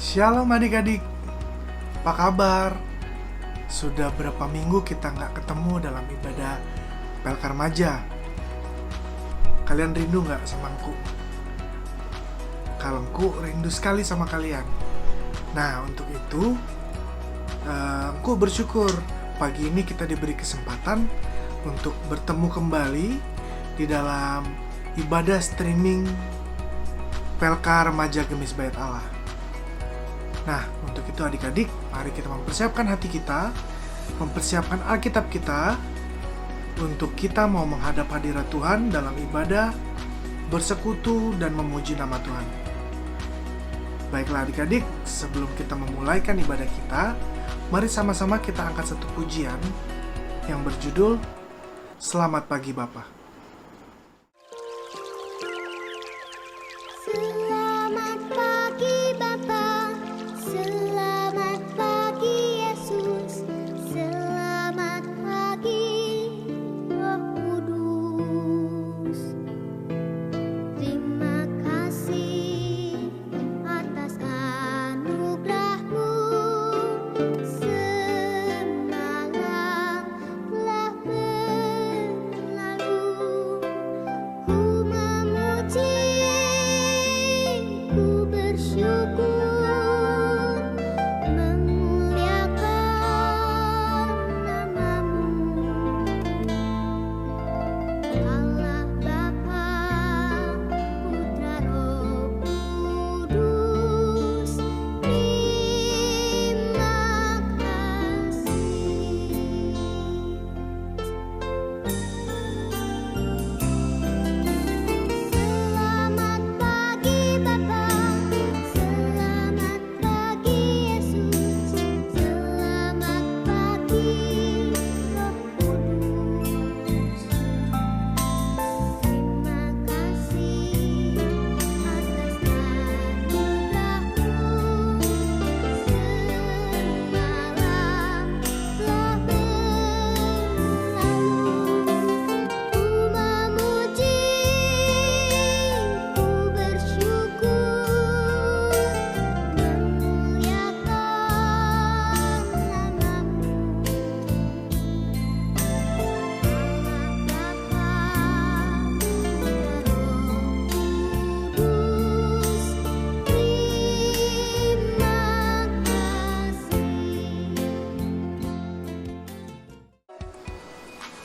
Shalom adik-adik, apa kabar? Sudah berapa minggu kita nggak ketemu dalam ibadah PLK Remaja. Kalian rindu nggak sama Engku? Kalau Engku rindu sekali sama kalian. Nah, untuk itu Engku bersyukur pagi ini kita diberi kesempatan untuk bertemu kembali di dalam ibadah streaming PLK Remaja Gemis Bait Allah. Nah, untuk itu adik-adik, mari kita mempersiapkan hati kita, mempersiapkan Alkitab kita, untuk kita mau menghadap hadirat Tuhan dalam ibadah, bersekutu, dan memuji nama Tuhan. Baiklah adik-adik, sebelum kita memulaikan ibadah kita, mari sama-sama kita angkat satu pujian yang berjudul Selamat Pagi Bapa.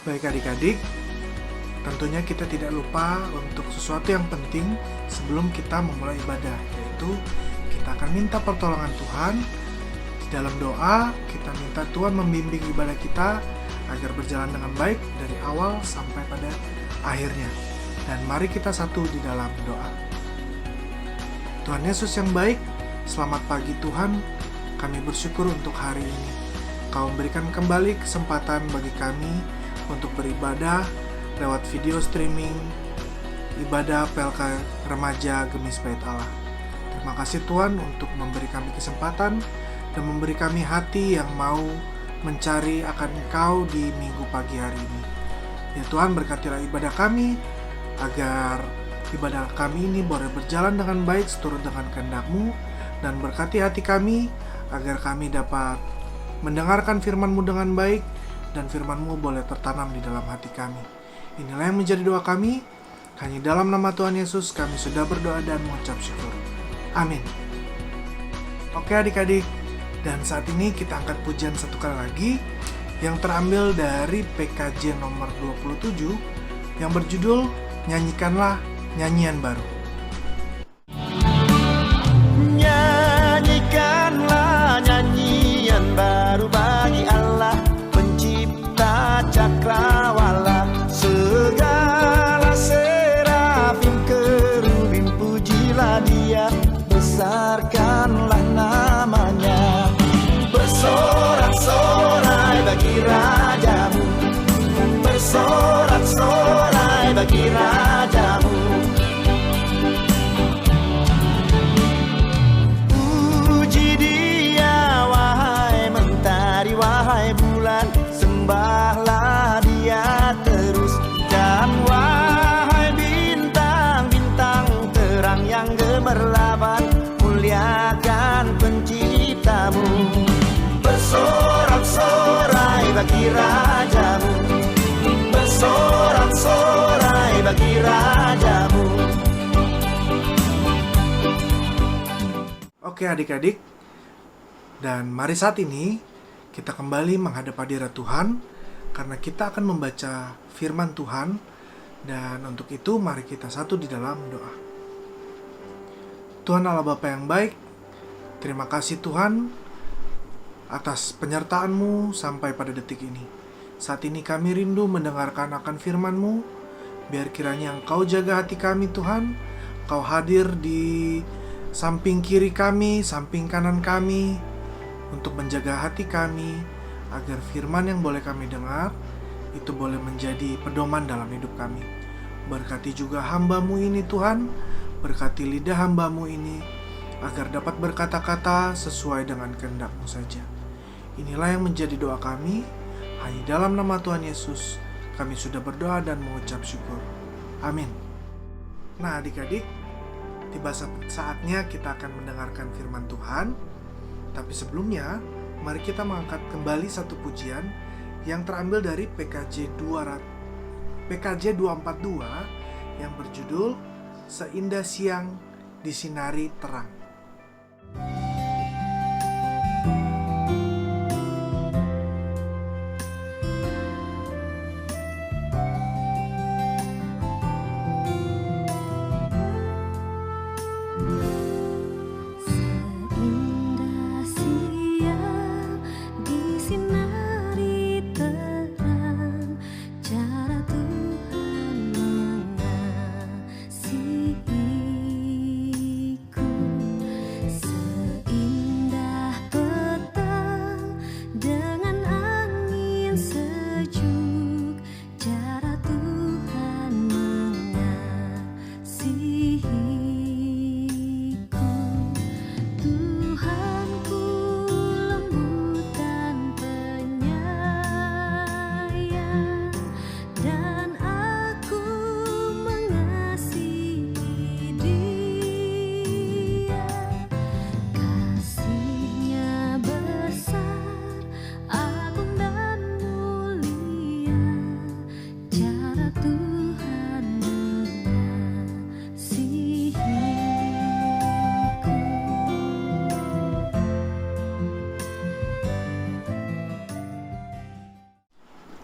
Baik adik-adik, tentunya kita tidak lupa untuk sesuatu yang penting sebelum kita memulai ibadah, yaitu kita akan minta pertolongan Tuhan. Di dalam doa, kita minta Tuhan membimbing ibadah kita agar berjalan dengan baik dari awal sampai pada akhirnya. Dan mari kita satu di dalam doa. Tuhan Yesus yang baik, selamat pagi Tuhan, kami bersyukur untuk hari ini. Kau memberikan kembali kesempatan bagi kami untuk beribadah lewat video streaming ibadah PLK Remaja Gemis Bait Allah. Terima kasih Tuhan untuk memberi kami kesempatan dan memberi kami hati yang mau mencari akan Engkau di minggu pagi hari ini. Ya Tuhan, berkatilah ibadah kami agar ibadah kami ini boleh berjalan dengan baik seturut dengan kehendak-Mu, dan berkati hati kami agar kami dapat mendengarkan firman-Mu dengan baik dan firman-Mu boleh tertanam di dalam hati kami. Inilah yang menjadi doa kami. Hanya dalam nama Tuhan Yesus kami sudah berdoa dan mengucap syukur. Amin. Oke adik-adik, dan saat ini kita angkat pujian satu kali lagi yang terambil dari PKJ nomor 27 yang berjudul Nyanyikanlah Nyanyian Baru. Nyanyikanlah nyanyian baru bagi Allah cakrawala, segala serafim kerubim pujilah Dia, besarkanlah namanya. Bersorak-sorai bagi Rajamu, bersorak-sorai bagi Rajamu. bagi rajamu, bersorak-sorai bagi rajamu. Oke adik-adik, dan mari saat ini kita kembali menghadap hadirat Tuhan, karena kita akan membaca firman Tuhan. Dan untuk itu mari kita satu di dalam doa. Tuhan Allah Bapa yang baik, terima kasih Tuhan atas penyertaan-Mu sampai pada detik ini. Saat ini kami rindu mendengarkan akan firman-Mu. Biar kiranya Engkau jaga hati kami Tuhan, Engkau hadir di samping kiri kami, samping kanan kami, untuk menjaga hati kami, agar firman yang boleh kami dengar itu boleh menjadi pedoman dalam hidup kami. Berkati juga hamba-Mu ini Tuhan, berkati lidah hamba-Mu ini, agar dapat berkata-kata sesuai dengan kehendak-Mu saja. Inilah yang menjadi doa kami, hanya dalam nama Tuhan Yesus kami sudah berdoa dan mengucap syukur. Amin. Nah adik-adik, tiba saatnya kita akan mendengarkan firman Tuhan. Tapi sebelumnya, mari kita mengangkat kembali satu pujian yang terambil dari PKJ 242 yang berjudul Seindah Siang Disinari Terang.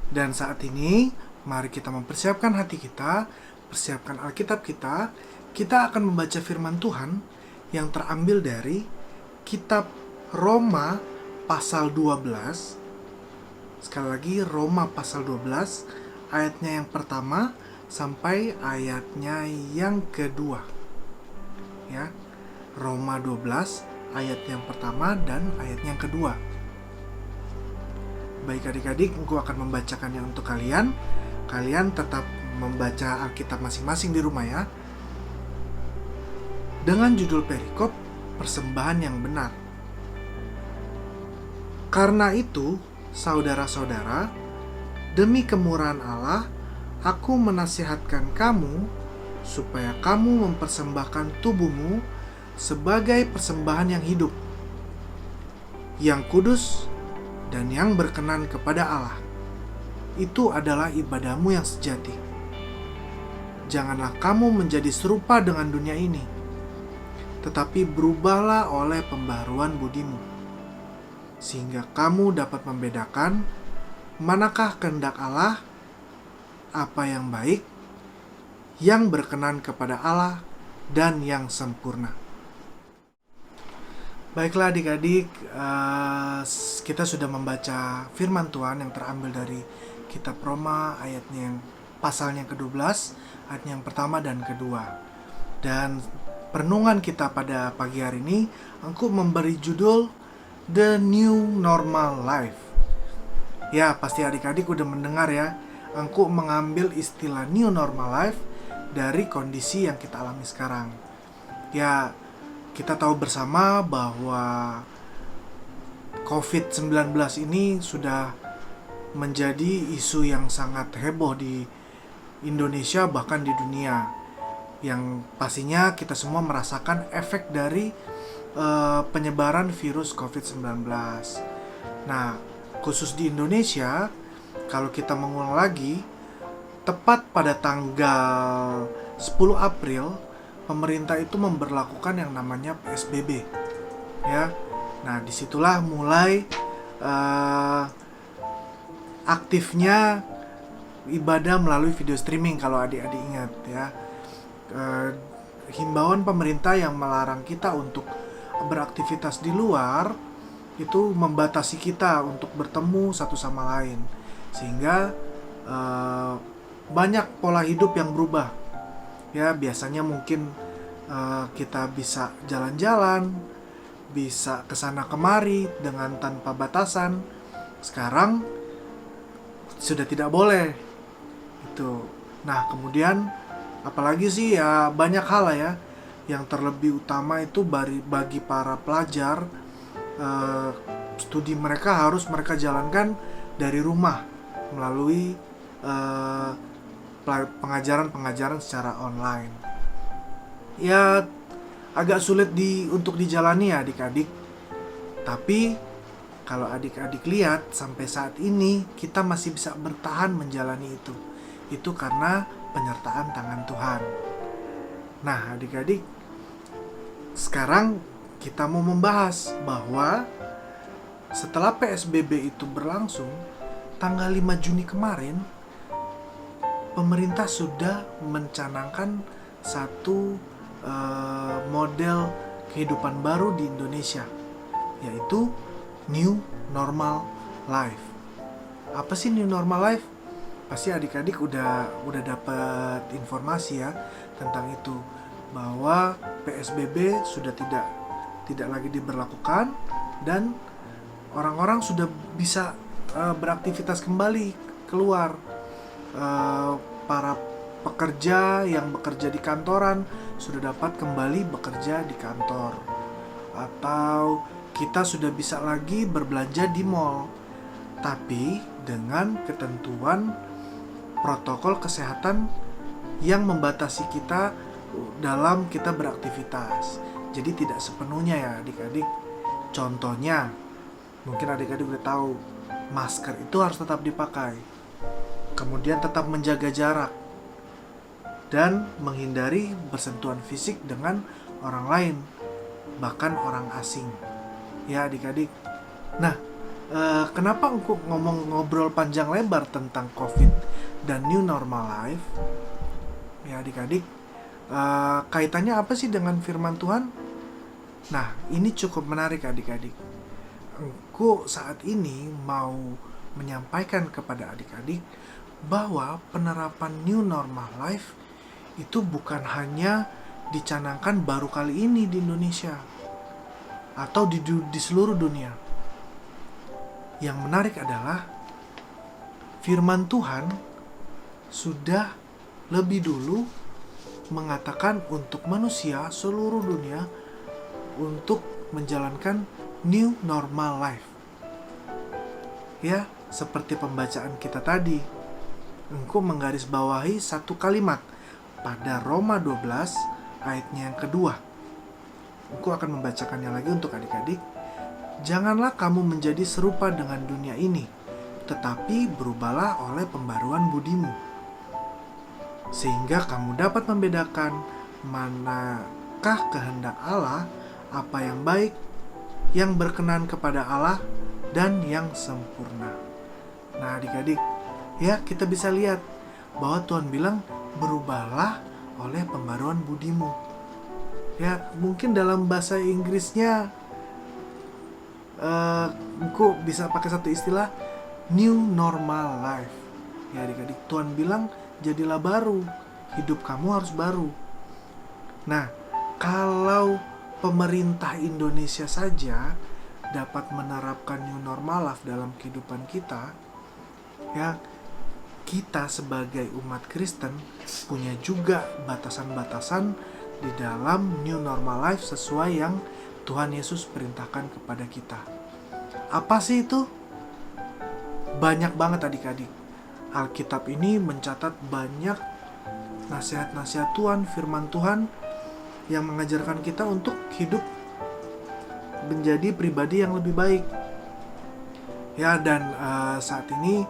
Dan saat ini, mari kita mempersiapkan hati kita, persiapkan Alkitab kita. Kita akan membaca firman Tuhan yang terambil dari kitab Roma pasal 12. Sekali lagi, Roma pasal 12, ayatnya yang pertama sampai ayatnya yang kedua. Ya, Roma 12, ayat yang pertama dan ayat yang kedua. Baik adik-adik, aku akan membacakannya untuk kalian. Kalian tetap membaca Alkitab masing-masing di rumah ya. Dengan judul perikop, persembahan yang benar. Karena itu, saudara-saudara, demi kemurahan Allah, aku menasihatkan kamu supaya kamu mempersembahkan tubuhmu sebagai persembahan yang hidup, yang kudus, dan yang berkenan kepada Allah. Itu adalah ibadahmu yang sejati. Janganlah kamu menjadi serupa dengan dunia ini, tetapi berubahlah oleh pembaharuan budimu, sehingga kamu dapat membedakan manakah kehendak Allah, apa yang baik, yang berkenan kepada Allah, dan yang sempurna. Baiklah adik-adik, kita sudah membaca firman Tuhan yang terambil dari kitab Roma ayatnya yang pasalnya ke-12, ayatnya yang pertama dan kedua. Dan perenungan kita pada pagi hari ini, aku memberi judul The New Normal Life. Ya, pasti adik-adik udah mendengar ya, aku mengambil istilah New Normal Life dari kondisi yang kita alami sekarang. Ya, kita tahu bersama bahwa COVID-19 ini sudah menjadi isu yang sangat heboh di Indonesia, bahkan di dunia. Yang pastinya kita semua merasakan efek dari penyebaran virus COVID-19. Nah, khusus di Indonesia, kalau kita mengulang lagi, tepat pada tanggal 10 April, pemerintah itu memberlakukan yang namanya PSBB. Ya, nah disitulah mulai aktifnya ibadah melalui video streaming kalau adik-adik ingat ya. Himbauan pemerintah yang melarang kita untuk beraktivitas di luar itu membatasi kita untuk bertemu satu sama lain, sehingga banyak pola hidup yang berubah ya. Biasanya mungkin kita bisa jalan-jalan, bisa kesana kemari dengan tanpa batasan. Sekarang sudah tidak boleh itu. Nah kemudian apalagi sih ya, banyak hal lah ya. Yang terlebih utama itu bagi para pelajar, studi mereka harus mereka jalankan dari rumah melalui pengajaran secara online. Ya agak sulit untuk dijalani ya adik-adik. Tapi kalau adik-adik lihat sampai saat ini kita masih bisa bertahan menjalani itu. Itu karena penyertaan tangan Tuhan. Nah adik-adik, sekarang kita mau membahas bahwa setelah PSBB itu berlangsung, tanggal 5 Juni kemarin, pemerintah sudah mencanangkan satu model kehidupan baru di Indonesia, yaitu New Normal Life. Apa sih New Normal Life? Pasti adik-adik udah dapat informasi ya tentang itu, bahwa PSBB sudah tidak lagi diberlakukan dan orang-orang sudah bisa beraktivitas kembali keluar. Para pekerja yang bekerja di kantoran sudah dapat kembali bekerja di kantor, atau kita sudah bisa lagi berbelanja di mall, tapi dengan ketentuan protokol kesehatan yang membatasi kita dalam kita beraktivitas. Jadi tidak sepenuhnya ya adik-adik. Contohnya, mungkin adik-adik udah tahu, masker itu harus tetap dipakai. Kemudian tetap menjaga jarak dan menghindari bersentuhan fisik dengan orang lain, bahkan orang asing. Ya adik-adik. Nah, kenapa aku ngobrol panjang lebar tentang COVID dan New Normal Life? Ya adik-adik, kaitannya apa sih dengan firman Tuhan? Nah, ini cukup menarik adik-adik. Aku saat ini mau menyampaikan kepada adik-adik bahwa penerapan New Normal Life itu bukan hanya dicanangkan baru kali ini di Indonesia atau di seluruh dunia. Yang menarik adalah firman Tuhan sudah lebih dulu mengatakan untuk manusia seluruh dunia untuk menjalankan New Normal Life. Ya, seperti pembacaan kita tadi, engkau menggarisbawahi satu kalimat pada Roma 12 ayatnya yang kedua. Engkau akan membacakannya lagi untuk adik-adik. Janganlah kamu menjadi serupa dengan dunia ini, tetapi berubahlah oleh pembaruan budimu, sehingga kamu dapat membedakan manakah kehendak Allah, apa yang baik, yang berkenan kepada Allah, dan yang sempurna. Nah adik-adik, ya kita bisa lihat bahwa Tuhan bilang berubahlah oleh pembaruan budimu. Ya mungkin dalam bahasa Inggrisnya engkau bisa pakai satu istilah New Normal Life. Ya adik-adik, Tuhan bilang jadilah baru, hidup kamu harus baru. Nah, kalau pemerintah Indonesia saja dapat menerapkan New Normal Life dalam kehidupan kita, ya kita sebagai umat Kristen punya juga batasan-batasan di dalam New Normal Life sesuai yang Tuhan Yesus perintahkan kepada kita. Apa sih itu? Banyak banget adik-adik. Alkitab ini mencatat banyak nasihat-nasihat Tuhan, firman Tuhan yang mengajarkan kita untuk hidup menjadi pribadi yang lebih baik. Ya, dan saat ini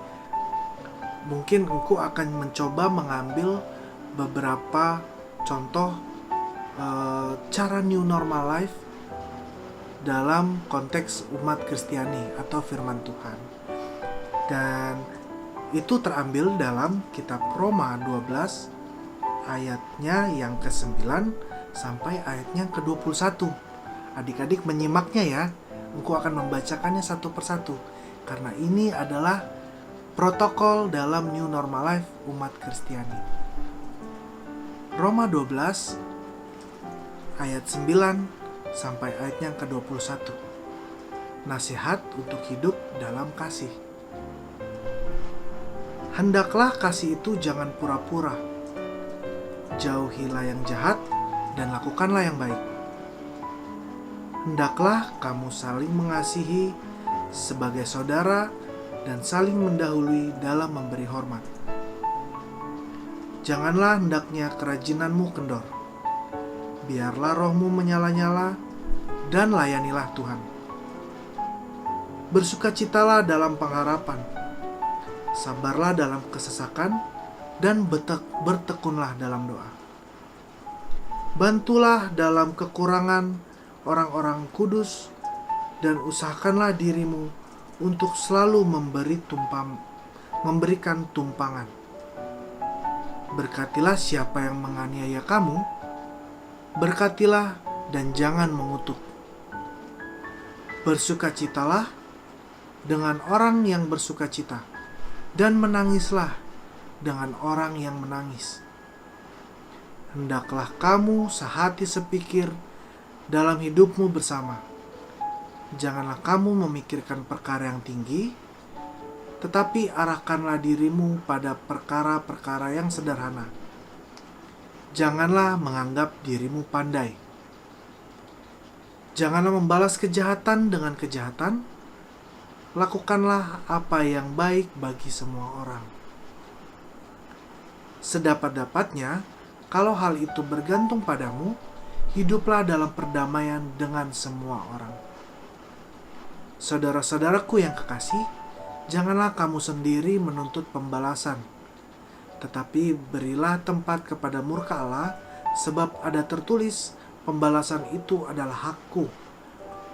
mungkin engkau akan mencoba mengambil beberapa contoh cara new normal life dalam konteks umat Kristiani atau firman Tuhan. Dan itu terambil dalam kitab Roma 12 ayatnya yang ke-9 sampai ayatnya ke-21. Adik-adik menyimaknya ya. Engkau akan membacakannya satu persatu, karena ini adalah protokol dalam new normal life umat Kristiani. Roma 12 ayat 9 sampai ayatnya ke-21. Nasihat untuk hidup dalam kasih. Hendaklah kasih itu jangan pura-pura. Jauhilah yang jahat dan lakukanlah yang baik. Hendaklah kamu saling mengasihi sebagai saudara dan saling mendahului dalam memberi hormat. Janganlah hendaknya kerajinanmu kendor. Biarlah rohmu menyala-nyala dan layanilah Tuhan. Bersukacitalah dalam pengharapan. Sabarlah dalam kesesakan dan bertekunlah dalam doa. Bantulah dalam kekurangan orang-orang kudus dan usahakanlah dirimu untuk selalu memberikan tumpangan. Berkatilah siapa yang menganiaya kamu, berkatilah dan jangan mengutuk. Bersukacitalah dengan orang yang bersukacita, dan menangislah dengan orang yang menangis. Hendaklah kamu sehati sepikir dalam hidupmu bersama. Janganlah kamu memikirkan perkara yang tinggi, tetapi arahkanlah dirimu pada perkara-perkara yang sederhana. Janganlah menganggap dirimu pandai. Janganlah membalas kejahatan dengan kejahatan. Lakukanlah apa yang baik bagi semua orang. Sedapat-dapatnya, kalau hal itu bergantung padamu, hiduplah dalam perdamaian dengan semua orang. Saudara-saudaraku yang kekasih, janganlah kamu sendiri menuntut pembalasan, tetapi berilah tempat kepada murka Allah, sebab ada tertulis, pembalasan itu adalah hakku.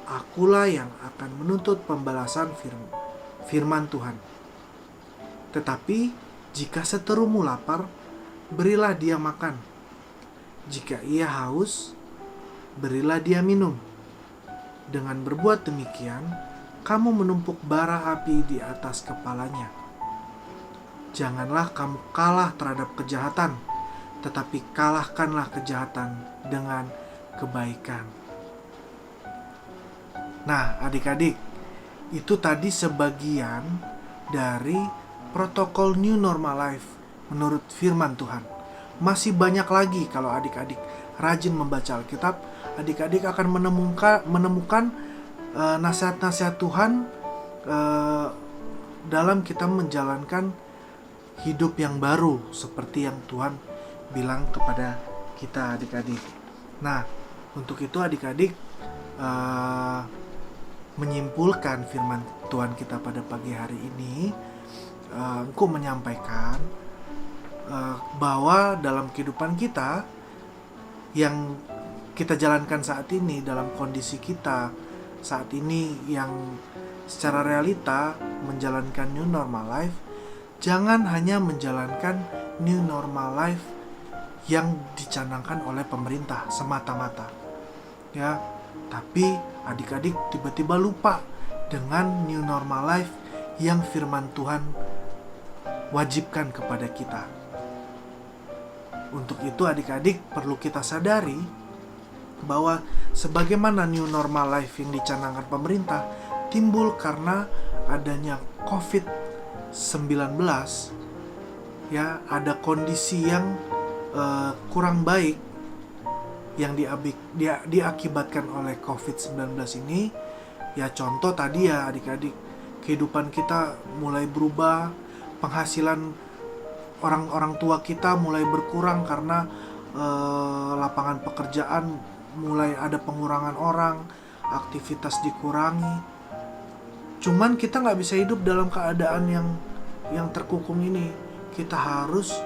Akulah yang akan menuntut pembalasan, firman Tuhan. Tetapi jika seterumu lapar, berilah dia makan. Jika ia haus, berilah dia minum. Dengan berbuat demikian, kamu menumpuk bara api di atas kepalanya. Janganlah kamu kalah terhadap kejahatan, tetapi kalahkanlah kejahatan dengan kebaikan. Nah, adik-adik, itu tadi sebagian dari protokol new normal life menurut firman Tuhan. Masih banyak lagi kalau adik-adik rajin membaca Alkitab, adik-adik akan menemukan nasihat-nasihat Tuhan dalam kita menjalankan hidup yang baru seperti yang Tuhan bilang kepada kita, adik-adik. Nah, untuk itu adik-adik menyimpulkan firman Tuhan kita pada pagi hari ini, engkau menyampaikan bahwa dalam kehidupan kita yang kita jalankan saat ini, dalam kondisi kita saat ini yang secara realita menjalankan new normal life, jangan hanya menjalankan new normal life yang dicanangkan oleh pemerintah semata-mata, ya, tapi adik-adik tiba-tiba lupa dengan new normal life yang firman Tuhan wajibkan kepada kita. Untuk itu adik-adik perlu kita sadari bahwa sebagaimana new normal life yang dicanangkan pemerintah timbul karena adanya COVID-19, ya, ada kondisi yang kurang baik yang diakibatkan oleh COVID-19 ini. Ya, contoh tadi ya adik-adik, kehidupan kita mulai berubah, penghasilan orang-orang tua kita mulai berkurang karena lapangan pekerjaan mulai ada pengurangan orang, aktivitas dikurangi. Cuman kita nggak bisa hidup dalam keadaan yang terkukung ini. Kita harus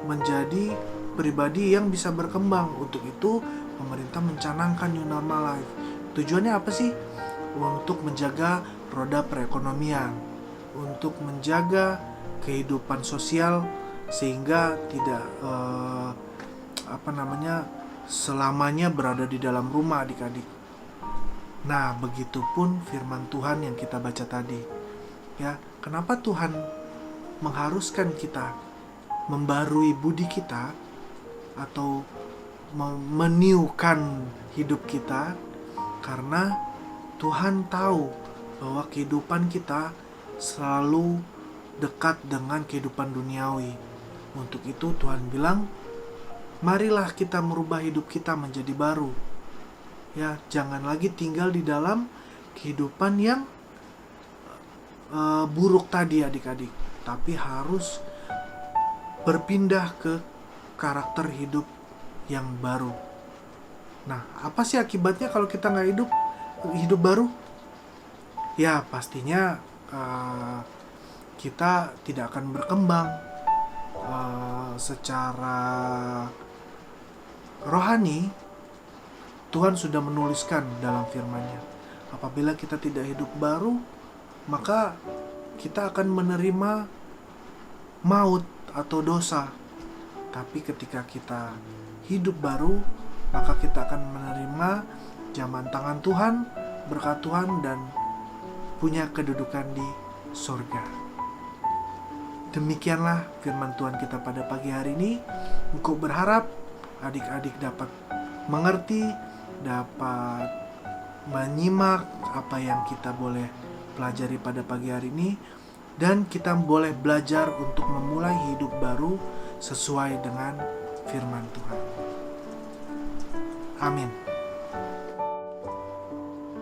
menjadi pribadi yang bisa berkembang. Untuk itu pemerintah mencanangkan new normal life. Tujuannya apa sih? Untuk menjaga roda perekonomian, untuk menjaga kehidupan sosial sehingga tidak selamanya berada di dalam rumah adik-adik. Nah, begitupun firman Tuhan yang kita baca tadi. Ya, kenapa Tuhan mengharuskan kita membarui budi kita atau meniukan hidup kita? Karena Tuhan tahu bahwa kehidupan kita selalu dekat dengan kehidupan duniawi. Untuk itu Tuhan bilang, marilah kita merubah hidup kita menjadi baru. Ya, jangan lagi tinggal di dalam kehidupan yang buruk tadi adik-adik, tapi harus berpindah ke karakter hidup yang baru. Nah, apa sih akibatnya kalau kita nggak hidup baru? Ya, pastinya kita tidak akan berkembang secara rohani. Tuhan sudah menuliskan dalam firman-Nya, apabila kita tidak hidup baru, maka kita akan menerima maut atau dosa. Tapi ketika kita hidup baru, maka kita akan menerima jaman tangan Tuhan, berkat Tuhan, dan punya kedudukan di surga. Demikianlah firman Tuhan kita pada pagi hari ini. Aku berharap adik-adik dapat mengerti, dapat menyimak apa yang kita boleh pelajari pada pagi hari ini, dan kita boleh belajar untuk memulai hidup baru sesuai dengan firman Tuhan. Amin.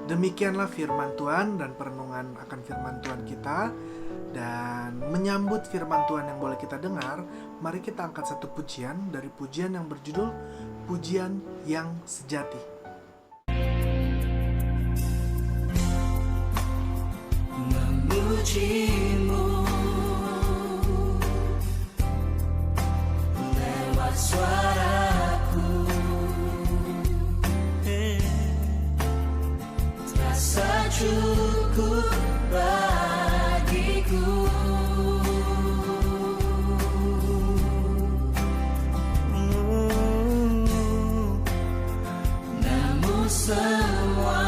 Demikianlah firman Tuhan dan perenungan akan firman Tuhan kita. Dan menyambut firman Tuhan yang boleh kita dengar, mari kita angkat satu pujian dari pujian yang berjudul Pujian yang Sejati. Memujimu lewat suaraku, terasa cukup bagiku. Namun semua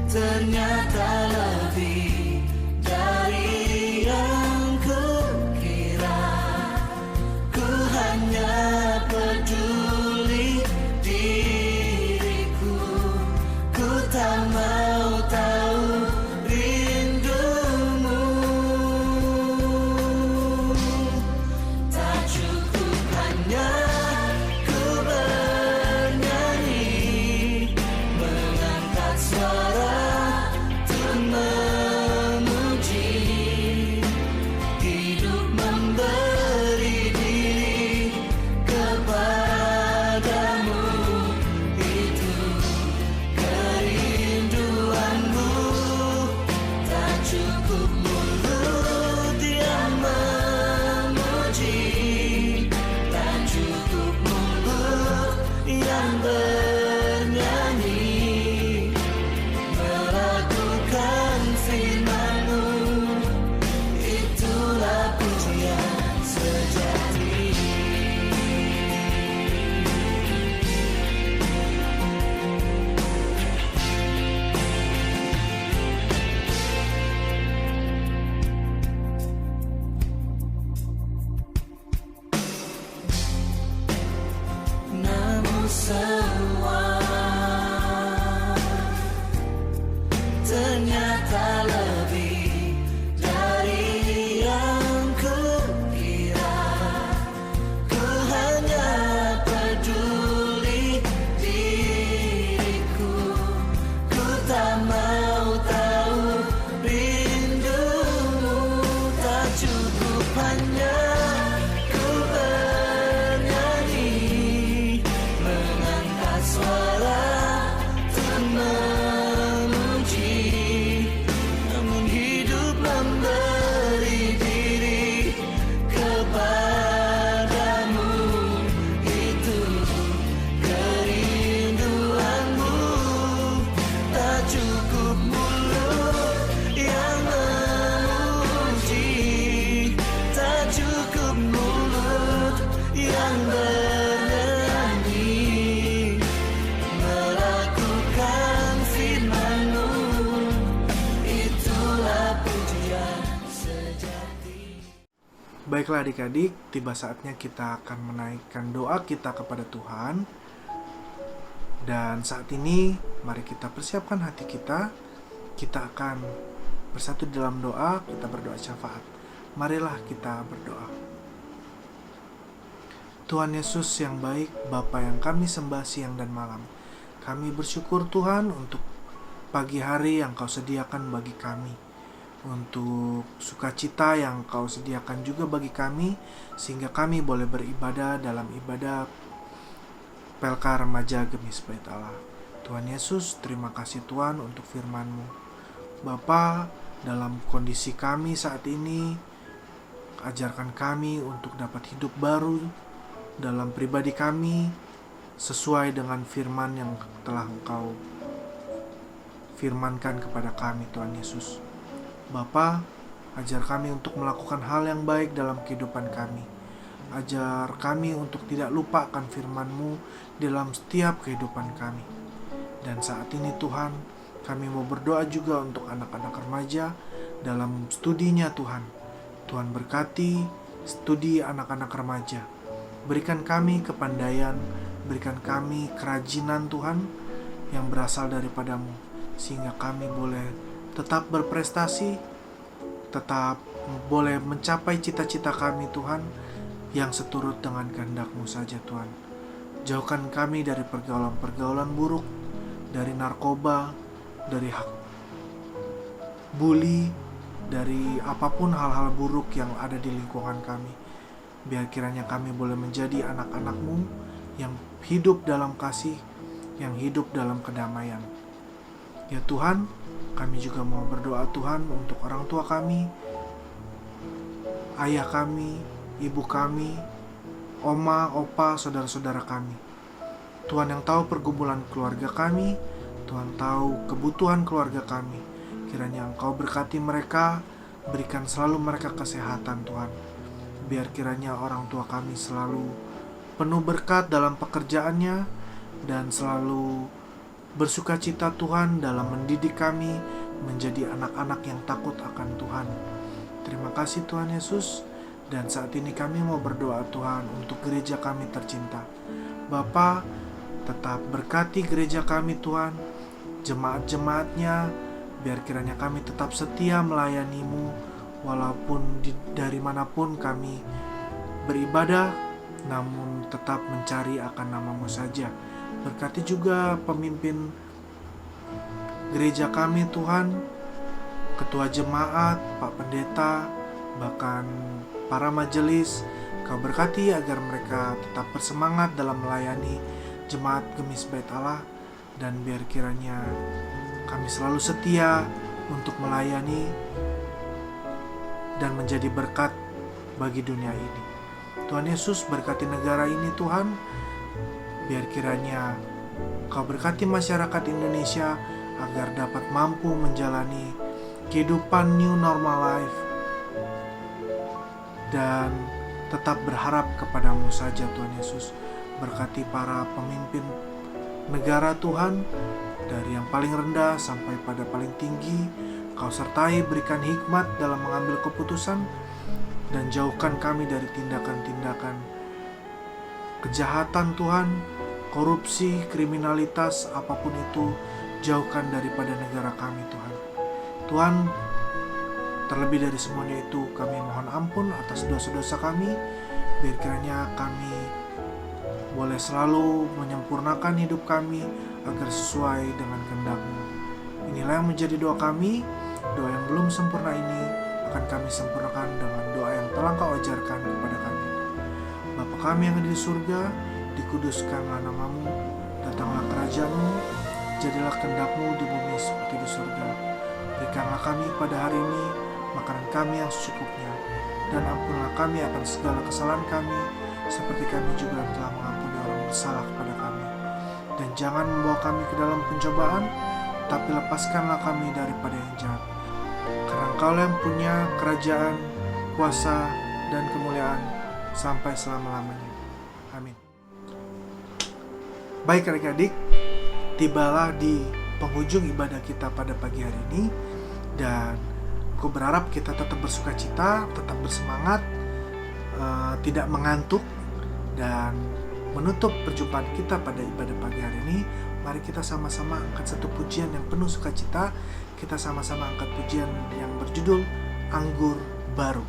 ternyata lebih dari yang kukira. Ku hanya peduli diriku, ku tak mau tahu rindumu. Tak cukup hanya ku bernyanyi, mengangkat suara untuk memuji. Hidup memberi diri kepadamu, itu kerinduanmu. Tak cukup mulut yang memuji, tak cukup mulut yang bernyanyi, melakukan firman-Mu, itulah pujian sejati. Namun semua ternyata lebih dari yang kukira. Ku hanya peduli diriku, ku tak mau tahu rindumu. Tak cukup hanya ku bernyanyi, mengangkat suara untuk Baiklah adik-adik, tiba saatnya kita akan menaikkan doa kita kepada Tuhan. Dan saat ini, mari kita persiapkan hati kita. Kita akan bersatu dalam doa, kita berdoa syafaat. Marilah kita berdoa. Tuhan Yesus yang baik, Bapa yang kami sembah siang dan malam, kami bersyukur Tuhan untuk pagi hari yang Kau sediakan bagi kami, untuk sukacita yang Kau sediakan juga bagi kami, sehingga kami boleh beribadah dalam ibadah PLK Remaja Gemis Bait Allah. Tuhan Yesus, terima kasih Tuhan untuk firman-Mu. Bapa, dalam kondisi kami saat ini, ajarkan kami untuk dapat hidup baru dalam pribadi kami, sesuai dengan firman yang telah Engkau firmankan kepada kami, Tuhan Yesus. Bapa, ajar kami untuk melakukan hal yang baik dalam kehidupan kami. Ajar kami untuk tidak lupakan firman-Mu dalam setiap kehidupan kami. Dan saat ini Tuhan, kami mau berdoa juga untuk anak-anak remaja dalam studinya Tuhan. Tuhan berkati studi anak-anak remaja. Berikan kami kepandaian, berikan kami kerajinan Tuhan yang berasal daripada-Mu, sehingga kami boleh tetap berprestasi, tetap boleh mencapai cita-cita kami Tuhan, yang seturut dengan kehendak-Mu saja Tuhan. Jauhkan kami dari pergaulan-pergaulan buruk, dari narkoba, dari bully, dari apapun hal-hal buruk yang ada di lingkungan kami. Biar kiranya kami boleh menjadi anak-anak-Mu yang hidup dalam kasih, yang hidup dalam kedamaian. Ya Tuhan, kami juga mau berdoa Tuhan untuk orang tua kami, ayah kami, ibu kami, oma, opa, saudara-saudara kami. Tuhan yang tahu pergumulan keluarga kami, Tuhan tahu kebutuhan keluarga kami. Kiranya Engkau berkati mereka, berikan selalu mereka kesehatan Tuhan. Biar kiranya orang tua kami selalu penuh berkat dalam pekerjaannya dan selalu bersukacita Tuhan dalam mendidik kami menjadi anak-anak yang takut akan Tuhan. Terima kasih Tuhan Yesus. Dan saat ini kami mau berdoa Tuhan untuk gereja kami tercinta. Bapa, tetap berkati gereja kami Tuhan, jemaat-jemaatnya, biar kiranya kami tetap setia melayani-Mu. Walaupun dari manapun kami beribadah, namun tetap mencari akan nama-Mu saja. Berkati juga pemimpin gereja kami Tuhan, ketua jemaat, Pak Pendeta, bahkan para majelis. Kau berkati agar mereka tetap bersemangat dalam melayani jemaat Gemis Bait Allah. Dan biar kiranya kami selalu setia untuk melayani dan menjadi berkat bagi dunia ini. Tuhan Yesus, berkati negara ini Tuhan. Biar kiranya Kau berkati masyarakat Indonesia agar dapat mampu menjalani kehidupan new normal life dan tetap berharap kepada-Mu saja Tuhan Yesus. Berkati para pemimpin negara Tuhan, dari yang paling rendah sampai pada paling tinggi. Kau sertai, berikan hikmat dalam mengambil keputusan, dan jauhkan kami dari tindakan-tindakan kejahatan Tuhan, korupsi, kriminalitas, apapun itu, jauhkan daripada negara kami Tuhan. Tuhan, terlebih dari semuanya itu, kami mohon ampun atas dosa-dosa kami, biar kiranya kami boleh selalu menyempurnakan hidup kami agar sesuai dengan kehendak-Mu. Inilah yang menjadi doa kami. Doa yang belum sempurna ini akan kami sempurnakan dengan doa yang telah Kau ajarkan kepada kami. Bapa kami yang ada di surga, dikuduskanlah nama-Mu, datanglah kerajaan-Mu, jadilah kehendak-Mu di bumi seperti di surga. Berikanlah kami pada hari ini makanan kami yang secukupnya, dan ampunlah kami akan segala kesalahan kami, seperti kami juga telah mengampuni orang bersalah kepada kami. Dan jangan membawa kami ke dalam pencobaan, tapi lepaskanlah kami daripada yang jahat. Karena Engkau yang punya kerajaan, kuasa, dan kemuliaan sampai selama-lamanya. Amin. Baik adik-adik, tibalah di penghujung ibadah kita pada pagi hari ini. Dan aku berharap kita tetap bersukacita, tetap bersemangat, tidak mengantuk. Dan menutup perjumpaan kita pada ibadah pagi hari ini, mari kita sama-sama angkat satu pujian yang penuh sukacita. Kita sama-sama angkat pujian yang berjudul Anggur Baru.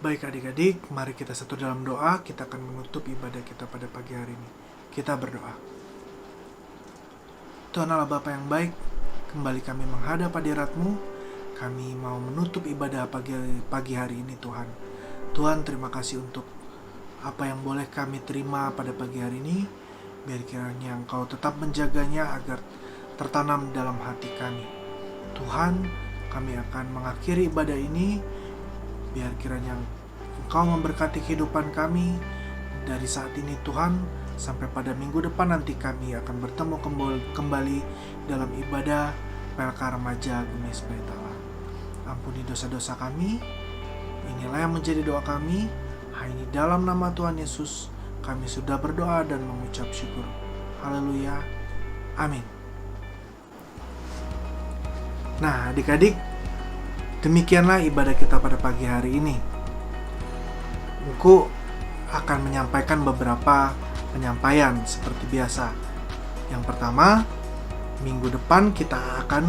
Baik adik-adik, mari kita satu dalam doa. Kita akan menutup ibadah kita pada pagi hari ini. Kita berdoa. Tuhan Allah Bapa yang baik, kembali kami menghadap hadirat-Mu. Kami mau menutup ibadah pagi hari ini Tuhan. Tuhan, terima kasih untuk apa yang boleh kami terima pada pagi hari ini. Biar kiranya Engkau tetap menjaganya agar tertanam dalam hati kami. Tuhan, kami akan mengakhiri ibadah ini. Biar kiranya Engkau memberkati kehidupan kami dari saat ini Tuhan, sampai pada minggu depan nanti kami akan bertemu kembali dalam ibadah PLK Remaja Gemis Bait Allah. Ampuni dosa-dosa kami. Inilah yang menjadi doa kami. Hanya dalam nama Tuhan Yesus kami sudah berdoa dan mengucap syukur. Haleluya. Amin. Nah, adik-adik, demikianlah ibadah kita pada pagi hari ini. Engkau akan menyampaikan beberapa penyampaian seperti biasa. Yang pertama, minggu depan kita akan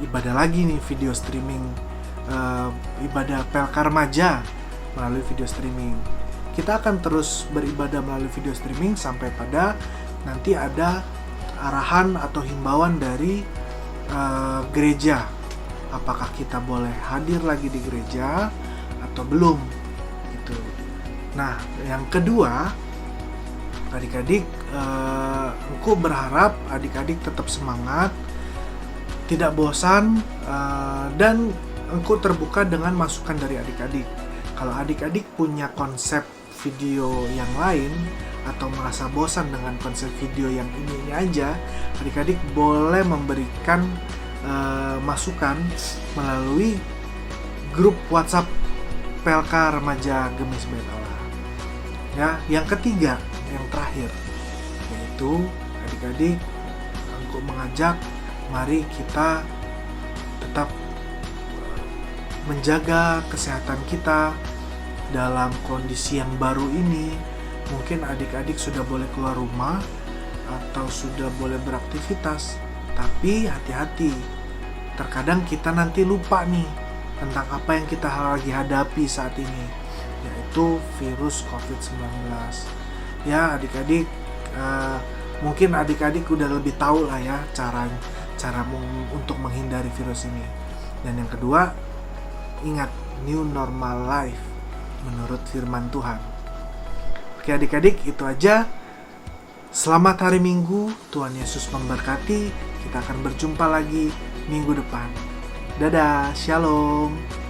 ibadah lagi nih, video streaming ibadah PLK Remaja melalui video streaming. Kita akan terus beribadah melalui video streaming sampai pada nanti ada arahan atau himbauan dari gereja. Apakah kita boleh hadir lagi di gereja atau belum gitu. Nah, yang kedua, adik-adik, aku berharap adik-adik tetap semangat, tidak bosan, dan engkau terbuka dengan masukan dari adik-adik. Kalau adik-adik punya konsep video yang lain atau merasa bosan dengan konsep video yang ini aja, adik-adik boleh memberikan masukan melalui grup WhatsApp PLK Remaja Gemis Bait Allah. Ya, yang ketiga, yang terakhir, yaitu adik-adik, aku mengajak mari kita tetap menjaga kesehatan kita dalam kondisi yang baru ini. Mungkin adik-adik sudah boleh keluar rumah atau sudah boleh beraktivitas, tapi hati-hati, terkadang kita nanti lupa nih tentang apa yang kita lagi hadapi saat ini, yaitu virus COVID-19. Ya adik-adik, mungkin adik-adik udah lebih tahu lah ya cara untuk menghindari virus ini. Dan yang kedua, ingat, new normal life menurut firman Tuhan. Oke adik-adik, itu aja. Selamat hari Minggu, Tuhan Yesus memberkati. Kita akan berjumpa lagi minggu depan. Dadah, shalom.